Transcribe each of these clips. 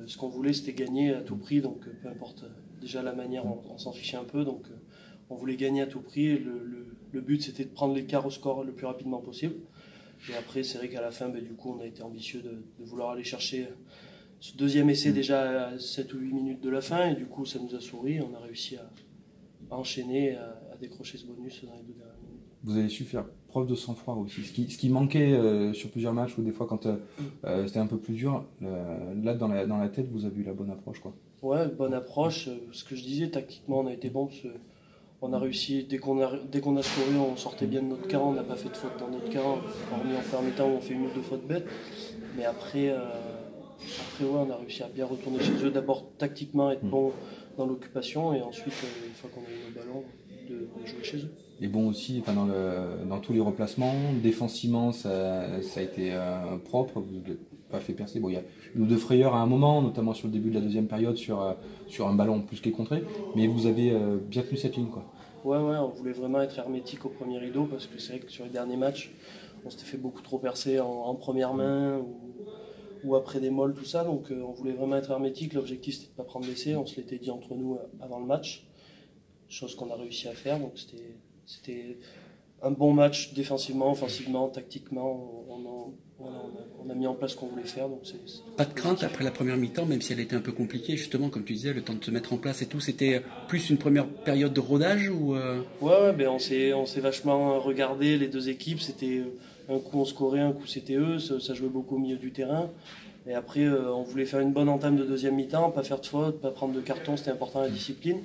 ce qu'on voulait c'était gagner à tout prix, donc peu importe déjà la manière, on s'en fichait un peu, donc on voulait gagner à tout prix. Et le but c'était de prendre l'écart au score le plus rapidement possible. Et après c'est vrai qu'à la fin, du coup on a été ambitieux de vouloir aller chercher ce deuxième essai déjà à 7 ou 8 minutes de la fin, et du coup ça nous a souri, on a réussi à enchaîner, à décrocher ce bonus dans les 2 dernières minutes. Vous avez su faire preuve de sang-froid aussi, ce qui manquait sur plusieurs matchs, ou des fois quand c'était un peu plus dur, là dans la tête vous avez eu la bonne approche, quoi. Ouais, bonne approche, ce que je disais, tactiquement on a été bon, parce qu'on a réussi, dès qu'on a scoré, on sortait bien de notre camp, on n'a pas fait de faute dans notre camp, hormis en première mi-temps où on fait une ou deux fautes bêtes, mais après ouais, on a réussi à bien retourner chez eux, d'abord tactiquement être bon dans l'occupation, et ensuite une fois qu'on a eu le ballon, de jouer chez eux. Et bon aussi, dans tous les replacements, défensivement ça a été propre, vous n'avez pas fait percer. Bon, il y a une ou deux frayeurs à un moment, notamment sur le début de la deuxième période, sur un ballon plus qu'est contré, mais vous avez bien tenu cette ligne, quoi. Ouais, on voulait vraiment être hermétique au premier rideau, parce que c'est vrai que sur les derniers matchs, on s'était fait beaucoup trop percer en première main, ou après des molles, tout ça, donc on voulait vraiment être hermétique. L'objectif c'était de ne pas prendre d'essai, on se l'était dit entre nous avant le match, chose qu'on a réussi à faire, donc c'était un bon match défensivement, offensivement, tactiquement, on a mis en place ce qu'on voulait faire. Donc pas de crainte après la première mi-temps, même si elle était un peu compliquée, justement, comme tu disais, le temps de se mettre en place et tout, c'était plus une première période de rodage ou Ouais, on s'est vachement regardé, les deux équipes, c'était un coup on scorait, un coup c'était eux, ça jouait beaucoup au milieu du terrain. Et après, on voulait faire une bonne entame de deuxième mi-temps, pas faire de faute, pas prendre de carton, c'était important la discipline.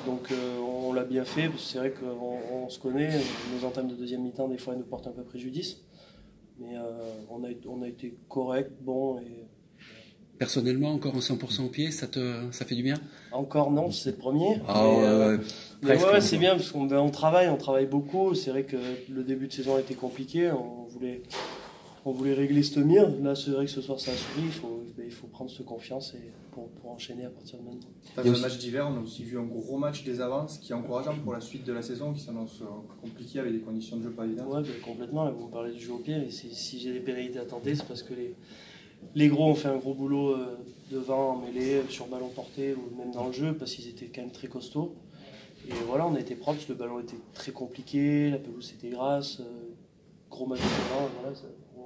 Donc on l'a bien fait, parce que c'est vrai qu'on se connaît, nos entames de deuxième mi-temps, des fois, elles nous portent un peu préjudice. Mais on a été correct, bon. Et personnellement, encore en 100% au pied, ça fait du bien? Encore non, c'est le premier. Mais ouais, c'est bien, parce qu'on travaille beaucoup. C'est vrai que le début de saison a été compliqué, on voulait régler ce mire. Là, c'est vrai que ce soir ça a souri, il faut prendre cette confiance pour enchaîner à partir de maintenant. Dans un match d'hiver, on a aussi vu un gros match des avances qui est encourageant pour la suite de la saison, qui s'annonce compliqué avec des conditions de jeu pas évidentes. Ouais, complètement. Là, vous me parlez du jeu au pied, et si j'ai des pénalités à tenter, c'est parce que les gros ont fait un gros boulot devant, en mêlée, sur ballon porté, ou même dans le jeu, parce qu'ils étaient quand même très costauds. Et voilà, on a été propres, le ballon était très compliqué, la pelouse était grasse, gros match de devant, voilà,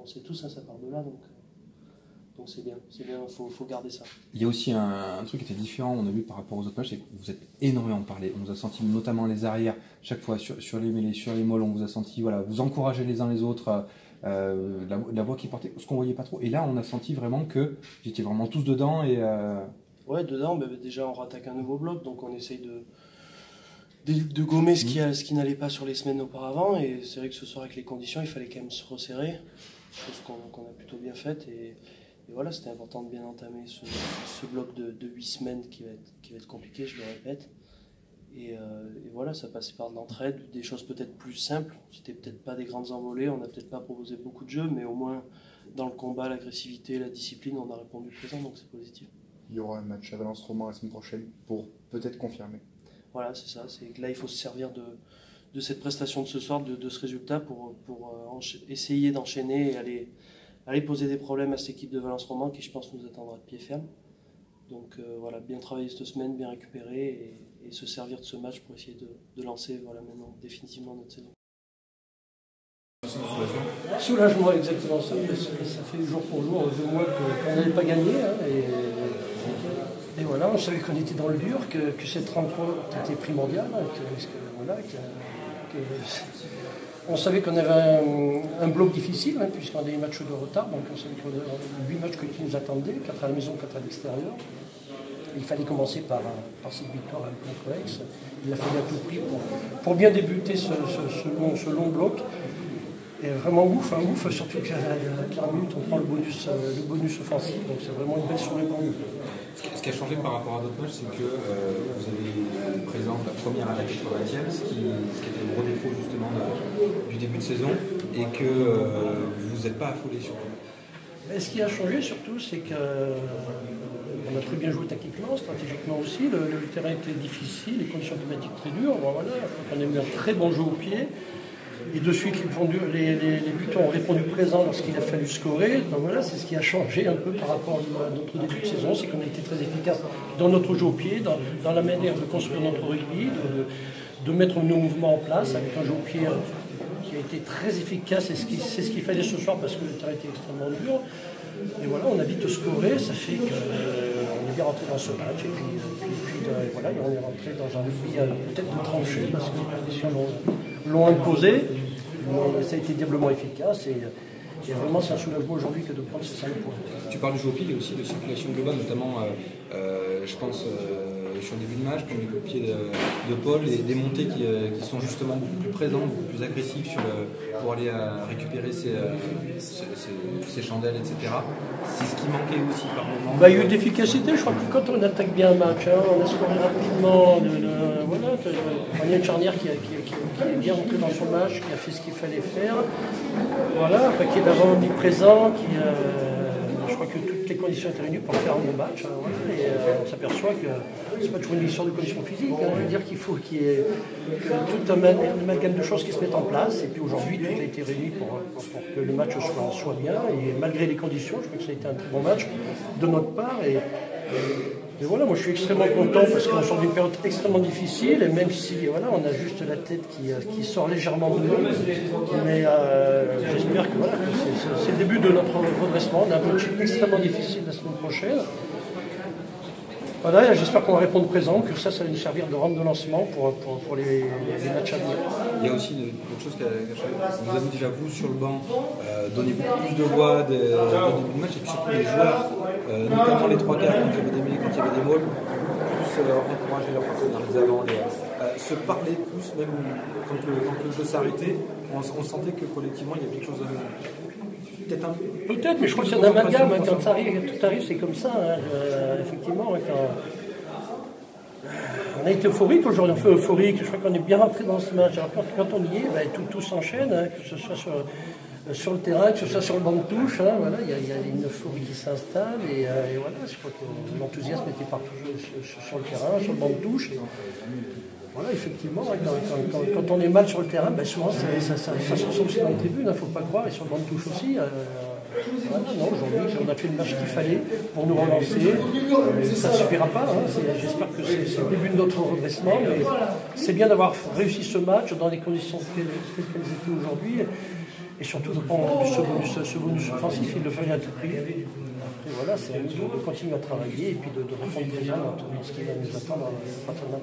on sait tous, ça part de là, donc c'est bien, faut garder ça. Il y a aussi un truc qui était différent, on a vu par rapport aux autres matchs, c'est que vous êtes énormément parlé. On vous a senti, notamment les arrières, chaque fois sur les mêlées, sur les molles, on vous a senti, voilà, vous encourager les uns les autres, la voix qui portait, ce qu'on voyait pas trop. Et là, on a senti vraiment que vous étiez vraiment tous dedans. Ouais, dedans, déjà on rattaque un nouveau bloc, donc on essaye de gommer ce qui n'allait pas sur les semaines auparavant. Et c'est vrai que ce soir, avec les conditions, il fallait quand même se resserrer, chose qu'on a plutôt bien faite. Et voilà, c'était important de bien entamer ce bloc de 8 semaines qui va être compliqué, je le répète. Et voilà, ça passait par de l'entraide, des choses peut-être plus simples. C'était peut-être pas des grandes envolées, on n'a peut-être pas proposé beaucoup de jeux, mais au moins dans le combat, l'agressivité, la discipline, on a répondu présent, donc c'est positif. Il y aura un match à Valence-Roman la semaine prochaine pour peut-être confirmer. Voilà, c'est ça. C'est que là, il faut se servir de cette prestation de ce soir, de ce résultat, pour essayer d'enchaîner et aller poser des problèmes à cette équipe de Valence-Roman qui, je pense, nous attendra de pied ferme. Donc voilà, bien travailler cette semaine, bien récupérer et se servir de ce match pour essayer de lancer maintenant définitivement notre saison. Soulagement, exactement ça. Ça fait jour pour jour 2 mois qu'on n'avait pas gagné. Et voilà, on savait qu'on était dans le dur, que cette rencontre était primordiale. On savait qu'on avait un bloc difficile, puisqu'on a des matchs de retard. Donc on savait qu'on avait 8 matchs qui nous attendaient, 4 à la maison, 4 à l'extérieur. Il fallait commencer par cette victoire contre Aix. Il a fallu à tout prix pour bien débuter ce long bloc. Et vraiment ouf, surtout qu'à la dernière minute, on prend le bonus offensif. Donc c'est vraiment une belle soirée pour nous. Ce qui a changé par rapport à d'autres matchs, c'est que vous avez présent la première à la 80e, ce qui était le gros défaut justement du début de saison, et que vous n'êtes pas affolé surtout. Mais ce qui a changé surtout, c'est qu'on a très bien joué tactiquement, stratégiquement aussi. Le terrain était difficile, les conditions climatiques très dures. Bon, voilà, on a eu un très bon jeu au pied. Et de suite, les buts ont répondu présent lorsqu'il a fallu scorer. Donc voilà, c'est ce qui a changé un peu par rapport à notre début de saison, c'est qu'on a été très efficace dans notre jeu au pied, dans la manière de construire notre rugby, de mettre nos mouvements en place avec un jeu au pied qui a été très efficace. Et c'est ce qu'il fallait ce soir parce que le terrain était extrêmement dur. Et voilà, on a vite scoré, ça fait qu'on est bien rentré dans ce match. Et puis voilà, on est rentré dans un rugby peut-être de tranché parce que les conditions l'ont imposé. Ça a été diablement efficace et vraiment c'est un soulagement aujourd'hui que de prendre ces 5 points. Tu parles du jeu au pied et aussi de circulation globale, notamment je pense sur le début de match, comme les coups de pied de Paul, et des montées qui sont justement beaucoup plus présentes, beaucoup plus agressives pour aller récupérer ses chandelles, etc. C'est ce qui manquait aussi par moment. Il y a eu de l'efficacité, je crois que quand on attaque bien un match, on a scoré rapidement, voilà, on a une charnière qui est bien rentrée dans son match, qui a fait ce qu'il fallait faire, voilà, qui est d'avant omniprésent, je crois que toutes les conditions étaient réunies pour faire un bon match, voilà, et on s'aperçoit que c'est pas toujours une histoire de conditions physiques, je veux dire qu'il faut qu'il y ait toute une amalgame de choses qui se mettent en place, et puis aujourd'hui tout a été réuni pour que le match soit bien, et malgré les conditions, je crois que ça a été un très bon match de notre part, et voilà, moi je suis extrêmement content parce qu'on sort d'une période extrêmement difficile et même si voilà, on a juste la tête qui sort légèrement de nous, mais j'espère que voilà, c'est le début de notre redressement. On a un match extrêmement difficile la semaine prochaine. Voilà, j'espère qu'on va répondre présent, que ça va nous servir de rampe de lancement pour les matchs à venir. Il y a aussi autre chose vous avez déjà vous sur le banc donné beaucoup plus de voix au début du match et puis surtout les joueurs, notamment les trois quarts quand il y avait des mêlées, quand il y avait des molles, plus encourager leurs partenaires les avants, se parler plus même quand le jeu s'arrêtait, on sentait que collectivement il y avait quelque chose de peut-être, mais je crois que c'est un amalgame, quand tout arrive, c'est comme ça, effectivement. On a été euphorique aujourd'hui, je crois qu'on est bien rentré dans ce match. Alors, quand on y est, tout s'enchaîne, que ce soit sur le terrain, que ce soit sur le banc de touche, voilà, il y a une euphorie qui s'installe, et voilà, je crois que l'enthousiasme était partout sur le terrain, sur le banc de touche. Voilà, effectivement, quand on est mal sur le terrain, souvent ça se ressent aussi dans les tribunes, il ne faut pas croire, et sur le banc de touche aussi. Voilà, non, aujourd'hui, on a fait le match qu'il fallait pour nous relancer. Ça ne suffira pas, j'espère que c'est le début de notre redressement, mais c'est bien d'avoir réussi ce match dans les conditions qu'elles étaient aujourd'hui, et surtout de prendre ce bonus offensif, il le fallait à tout prix. Après, voilà, c'est à nous de continuer à travailler et puis de répondre présent dans ce qui va nous attendre prochainement.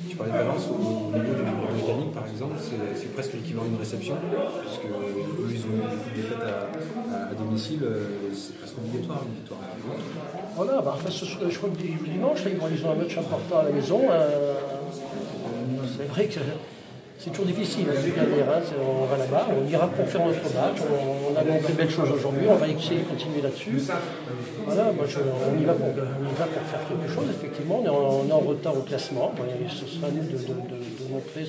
Tu parlais de balance au niveau du mécanique par exemple, c'est presque l'équivalent d'une réception, puisque eux ils ont eu des défaites à domicile, c'est presque obligatoire une victoire. Voilà, je crois que dimanche, ils ont un match important à la maison. C'est vrai que c'est toujours difficile de gagner, on va là-bas, on ira pour faire notre match, on a montré de belles choses aujourd'hui, on va essayer de continuer là-dessus. Voilà, on y va pour faire quelque chose, effectivement, on est en retard au classement, et ce sera à nous de montrer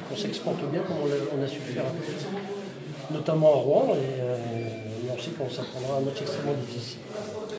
qu'on s'exporte bien comme on a su le faire, notamment à Rouen, et on sait qu'on s'apprendra un match extrêmement difficile.